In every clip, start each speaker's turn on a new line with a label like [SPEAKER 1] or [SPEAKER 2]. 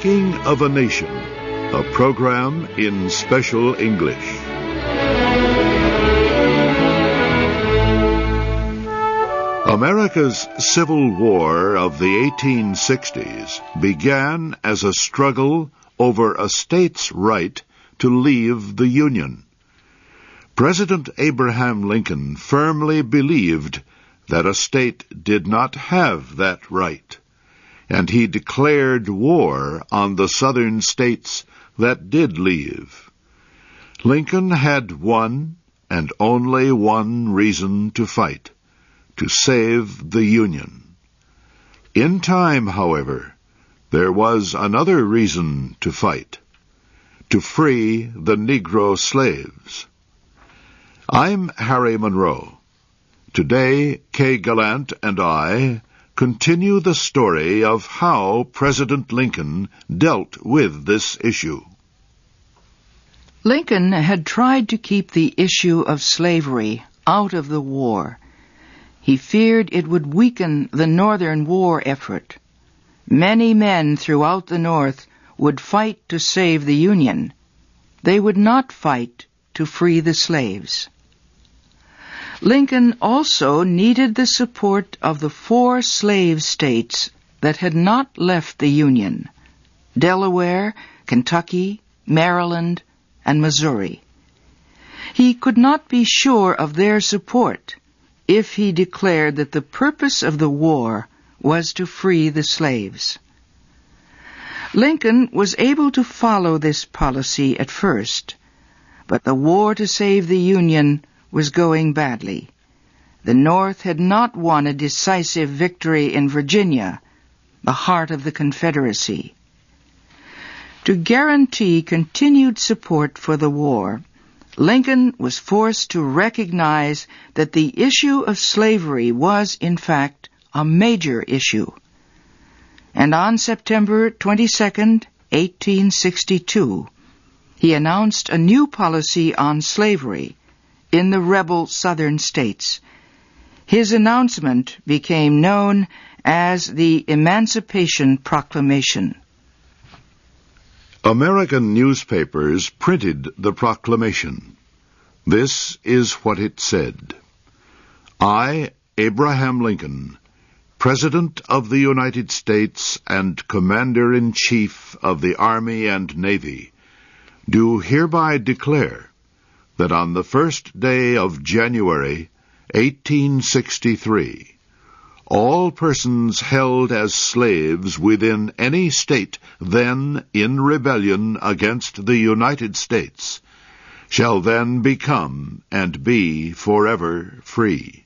[SPEAKER 1] Making of a Nation, a program in special English. America's Civil War of the 1860s began as a struggle over a state's right to leave the Union. President Abraham Lincoln firmly believed that a state did not have that right, and he declared war on the southern states that did leave. Lincoln had one and only one reason to fight: to save the Union. In time, however, there was another reason to fight: to free the Negro slaves. I'm Harry Monroe. Today, Kay Gallant and I continue the story of how President Lincoln dealt with this issue.
[SPEAKER 2] Lincoln had tried to keep the issue of slavery out of the war. He feared it would weaken the Northern war effort. Many men throughout the North would fight to save the Union. They would not fight to free the slaves. Lincoln also needed the support of the 4 slave states that had not left the Union: Delaware, Kentucky, Maryland, and Missouri. He could not be sure of their support if he declared that the purpose of the war was to free the slaves. Lincoln was able to follow this policy at first, but the war to save the Union was going badly. The North had not won a decisive victory in Virginia, the heart of the Confederacy. To guarantee continued support for the war, Lincoln was forced to recognize that the issue of slavery was, in fact, a major issue. And on September 22, 1862, he announced a new policy on slavery in the rebel Southern states. His announcement became known as the Emancipation Proclamation.
[SPEAKER 1] American newspapers printed the proclamation. This is what it said: I, Abraham Lincoln, President of the United States and Commander-in-Chief of the Army and Navy, do hereby declare that on the first day of January, 1863, all persons held as slaves within any state then in rebellion against the United States shall then become and be forever free.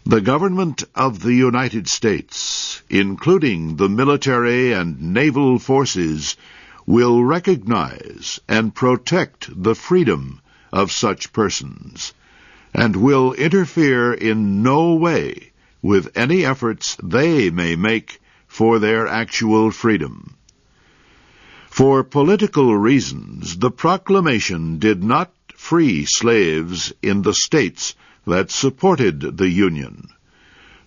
[SPEAKER 1] The government of the United States, including the military and naval forces, will recognize and protect the freedom of such persons, and will interfere in no way with any efforts they may make for their actual freedom. For political reasons, the proclamation did not free slaves in the states that supported the Union,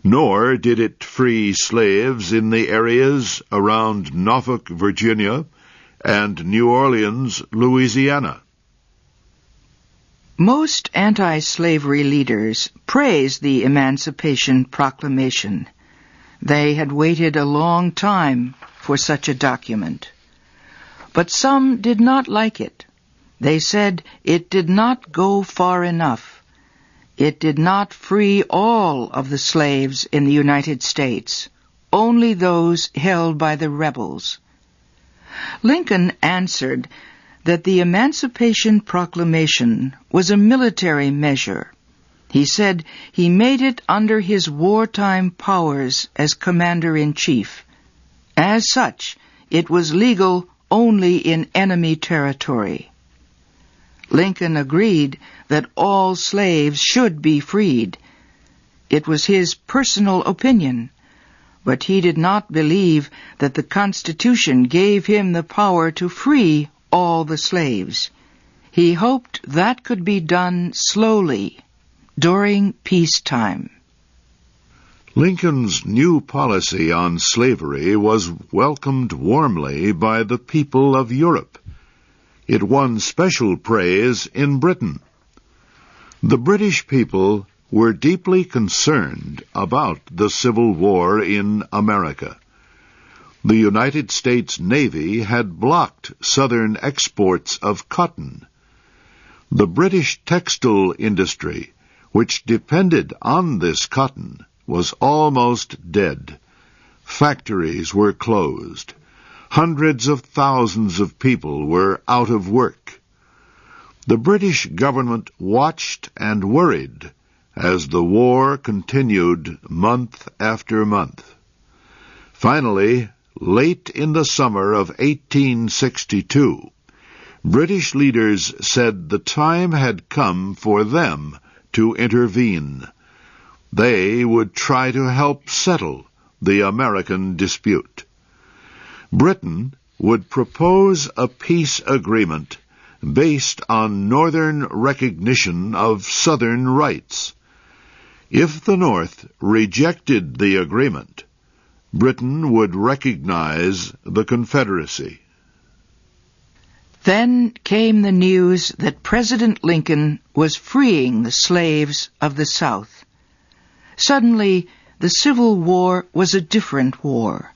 [SPEAKER 1] nor did it free slaves in the areas around Norfolk, Virginia, and New Orleans, Louisiana.
[SPEAKER 2] Most anti-slavery leaders praised the Emancipation Proclamation. They had waited a long time for such a document. But some did not like it. They said it did not go far enough. It did not free all of the slaves in the United States, only those held by the rebels. Lincoln answered that the Emancipation Proclamation was a military measure. He said he made it under his wartime powers as Commander-in-Chief. As such, it was legal only in enemy territory. Lincoln agreed that all slaves should be freed. It was his personal opinion, but he did not believe that the Constitution gave him the power to free all the slaves. He hoped that could be done slowly, during peacetime.
[SPEAKER 1] Lincoln's new policy on slavery was welcomed warmly by the people of Europe. It won special praise in Britain. The British people were deeply concerned about the Civil War in America. The United States Navy had blocked Southern exports of cotton. The British textile industry, which depended on this cotton, was almost dead. Factories were closed. Hundreds of thousands of people were out of work. The British government watched and worried as the war continued month after month. Finally, late in the summer of 1862, British leaders said the time had come for them to intervene. They would try to help settle the American dispute. Britain would propose a peace agreement based on Northern recognition of Southern rights. If the North rejected the agreement, Britain would recognize the Confederacy.
[SPEAKER 2] Then came the news that President Lincoln was freeing the slaves of the South. Suddenly, the Civil War was a different war.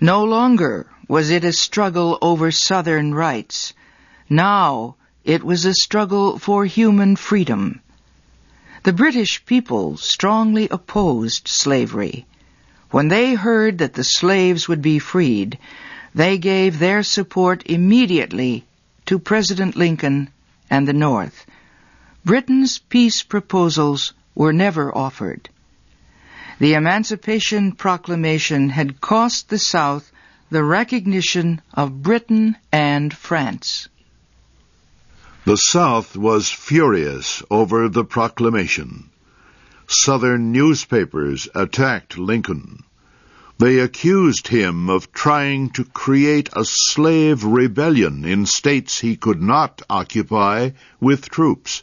[SPEAKER 2] No longer was it a struggle over Southern rights. Now it was a struggle for human freedom. The British people strongly opposed slavery. When they heard that the slaves would be freed, they gave their support immediately to President Lincoln and the North. Britain's peace proposals were never offered. The Emancipation Proclamation had cost the South the recognition of Britain and France.
[SPEAKER 1] The South was furious over the proclamation. Southern newspapers attacked Lincoln. They accused him of trying to create a slave rebellion in states he could not occupy with troops.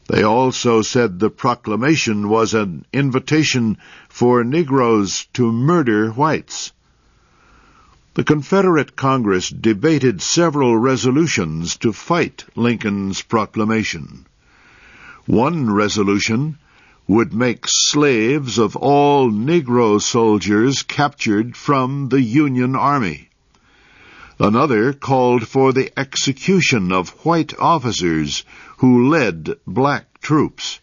[SPEAKER 1] They also said the proclamation was an invitation for Negroes to murder whites. The Confederate Congress debated several resolutions to fight Lincoln's proclamation. One resolution would make slaves of all Negro soldiers captured from the Union Army. Another called for the execution of white officers who led black troops.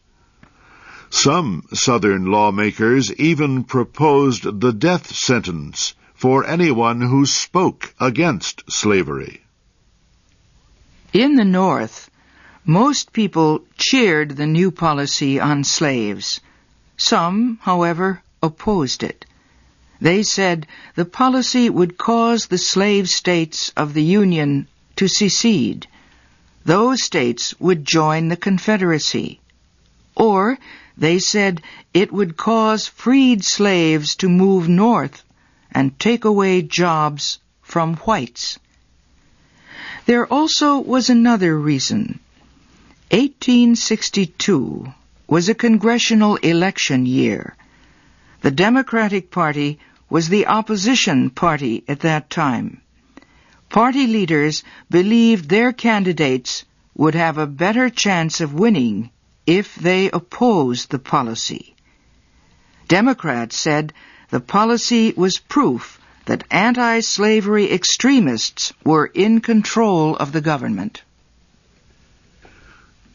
[SPEAKER 1] Some Southern lawmakers even proposed the death sentence for anyone who spoke against slavery.
[SPEAKER 2] In the North, most people cheered the new policy on slaves. Some, however, opposed it. They said the policy would cause the slave states of the Union to secede. Those states would join the Confederacy. Or, they said, it would cause freed slaves to move north and take away jobs from whites. There also was another reason. 1862 was a congressional election year. The Democratic Party was the opposition party at that time. Party leaders believed their candidates would have a better chance of winning if they opposed the policy. Democrats said the policy was proof that anti-slavery extremists were in control of the government.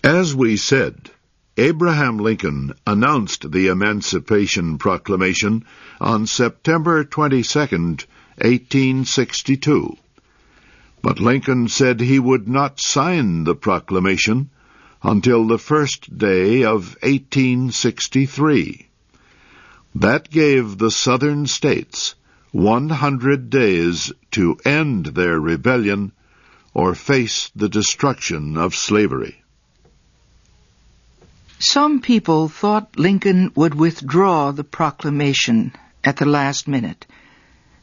[SPEAKER 1] As we said, Abraham Lincoln announced the Emancipation Proclamation on September 22, 1862. But Lincoln said he would not sign the proclamation until the first day of 1863. That gave the Southern states 100 days to end their rebellion or face the destruction of slavery.
[SPEAKER 2] Some people thought Lincoln would withdraw the proclamation at the last minute.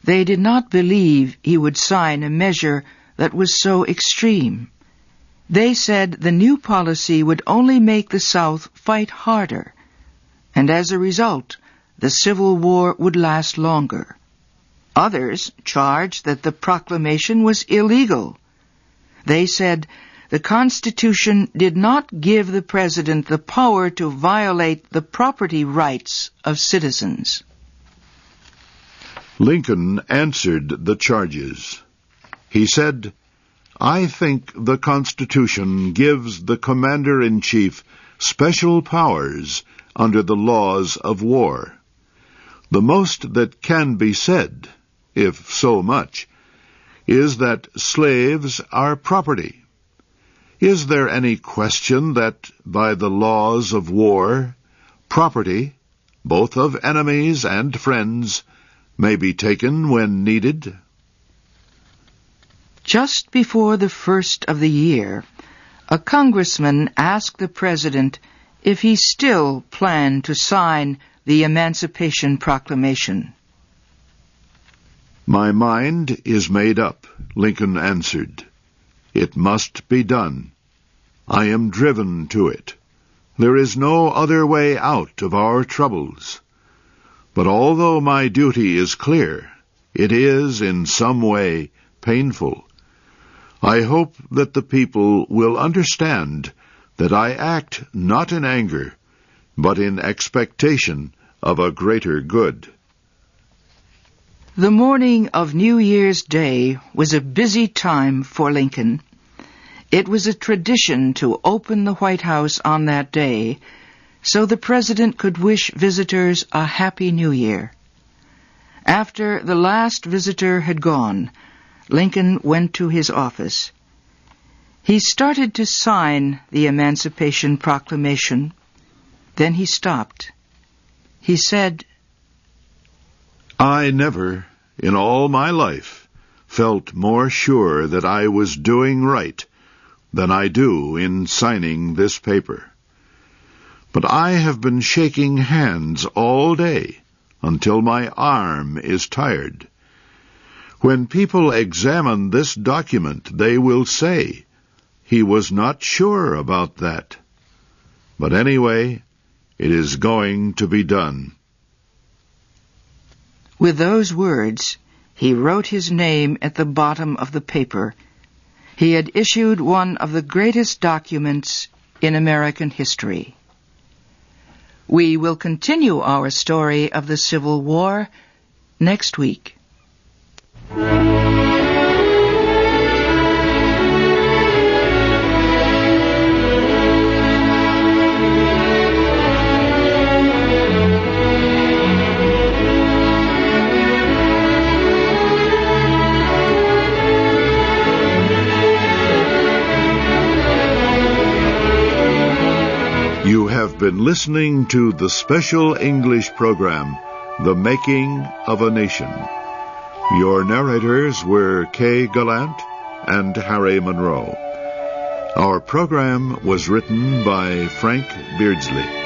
[SPEAKER 2] They did not believe he would sign a measure that was so extreme. They said the new policy would only make the South fight harder, and as a result, the Civil War would last longer. Others charged that the proclamation was illegal. They said the Constitution did not give the President the power to violate the property rights of citizens.
[SPEAKER 1] Lincoln answered the charges. He said, "I think the Constitution gives the Commander-in-Chief special powers under the laws of war. The most that can be said, if so much, is that slaves are property. Is there any question that by the laws of war, property, both of enemies and friends, may be taken when needed?"
[SPEAKER 2] Just before the first of the year, a congressman asked the President if he still planned to sign the Emancipation Proclamation.
[SPEAKER 1] "My mind is made up," Lincoln answered. "It must be done. I am driven to it. There is no other way out of our troubles. But although my duty is clear, it is in some way painful. I hope that the people will understand that I act not in anger, but in expectation of a greater good."
[SPEAKER 2] The morning of New Year's Day was a busy time for Lincoln. It was a tradition to open the White House on that day, so the President could wish visitors a Happy New Year. After the last visitor had gone, Lincoln went to his office. He started to sign the Emancipation Proclamation. Then he stopped. He said, "I
[SPEAKER 1] never, in all my life, felt more sure that I was doing right than I do in signing this paper. But I have been shaking hands all day until my arm is tired. When people examine this document, they will say, 'He was not sure about that.' But anyway, it is going to be done."
[SPEAKER 2] With those words, he wrote his name at the bottom of the paper. He had issued one of the greatest documents in American history. We will continue our story of the Civil War next week.
[SPEAKER 1] You have been listening to the special English program, The Making of a Nation. Your narrators were Kay Gallant and Harry Monroe. Our program was written by Frank Beardsley.